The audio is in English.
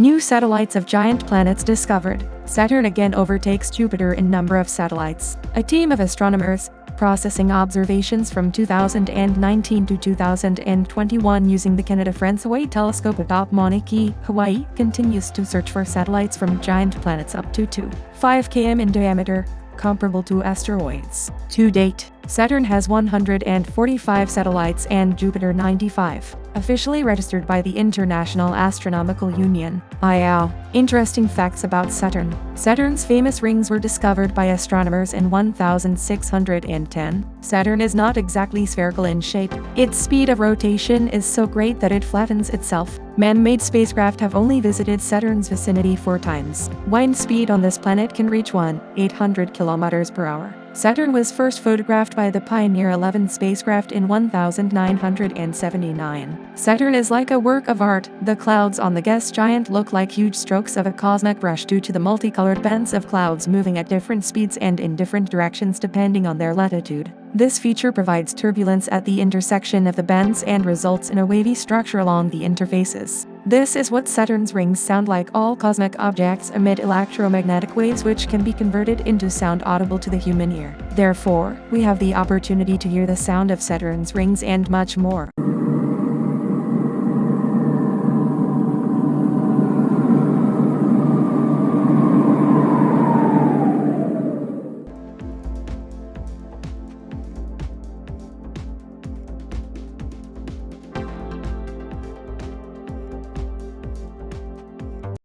New satellites of giant planets discovered. Saturn again overtakes Jupiter in number of satellites. A team of astronomers, processing observations from 2019 to 2021 using the Canada-France-Hawaii telescope atop Mauna Kea, Hawaii, continues to search for satellites from giant planets up to 2.5 km in diameter, comparable to asteroids. To date, Saturn has 145 satellites and Jupiter 95, officially registered by the International Astronomical Union, IAU. Interesting facts about Saturn. Saturn's famous rings were discovered by astronomers in 1610. Saturn is not exactly spherical in shape. Its speed of rotation is so great that it flattens itself. Man-made spacecraft have only visited Saturn's vicinity 4 times. Wind speed on this planet can reach 1,800 km per hour. Saturn was first photographed by the Pioneer 11 spacecraft in 1979. Saturn is like a work of art. The clouds on the gas giant look like huge strokes of a cosmic brush due to the multicolored bands of clouds moving at different speeds and in different directions depending on their latitude. This feature provides turbulence at the intersection of the bands and results in a wavy structure along the interfaces. This is what Saturn's rings sound like. All cosmic objects emit electromagnetic waves which can be converted into sound audible to the human ear. Therefore, we have the opportunity to hear the sound of Saturn's rings and much more.